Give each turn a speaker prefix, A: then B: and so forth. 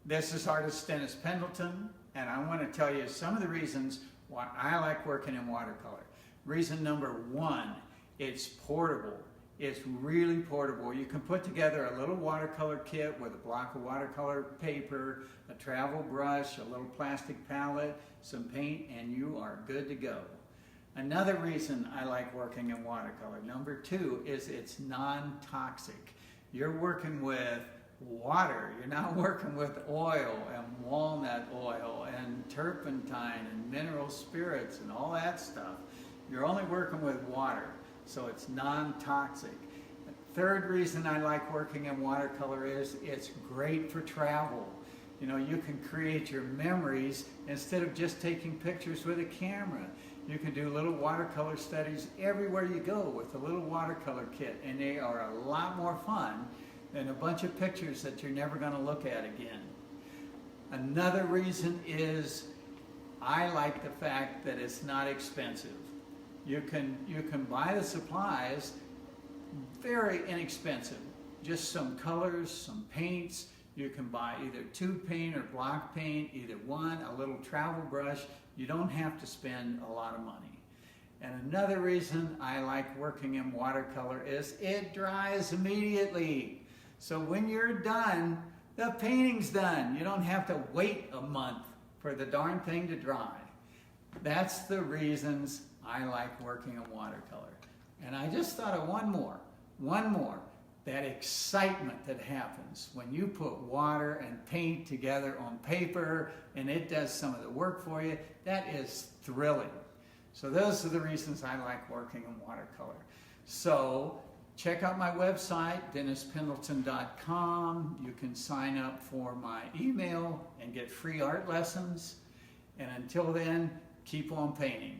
A: This is artist Dennis Pendleton, and I want to tell you some of the reasons why I like working in watercolor. Reason number one, it's portable. It's really portable. You can put together a little watercolor kit with a block of watercolor paper, a travel brush, a little plastic palette, some paint, and you are good to go. Another reason I like working in watercolor, number two, is it's non-toxic. You're working with water. You're not working with oil and walnut oil and turpentine and mineral spirits and all that stuff. You're only working with water, so it's non-toxic. Third reason I like working in watercolor is it's great for travel. You know, you can create your memories instead of just taking pictures with a camera. You can do little watercolor studies everywhere you go with a little watercolor kit, and they are a lot more fun than a bunch of pictures that you're never going to look at again. Another reason is I like the fact that it's not expensive. You can buy the supplies very inexpensive. Just some colors, some paints. You can buy either tube paint or block paint, either one, a little travel brush. You don't have to spend a lot of money. And another reason I like working in watercolor is it dries immediately. So when you're done, the painting's done. You don't have to wait a month for the darn thing to dry. That's the reasons I like working in watercolor. And I just thought of one more. That excitement that happens when you put water and paint together on paper and it does some of the work for you, that is thrilling. So those are the reasons I like working in watercolor. So check out my website, DennisPendleton.com. You can sign up for my email and get free art lessons. And until then, keep on painting.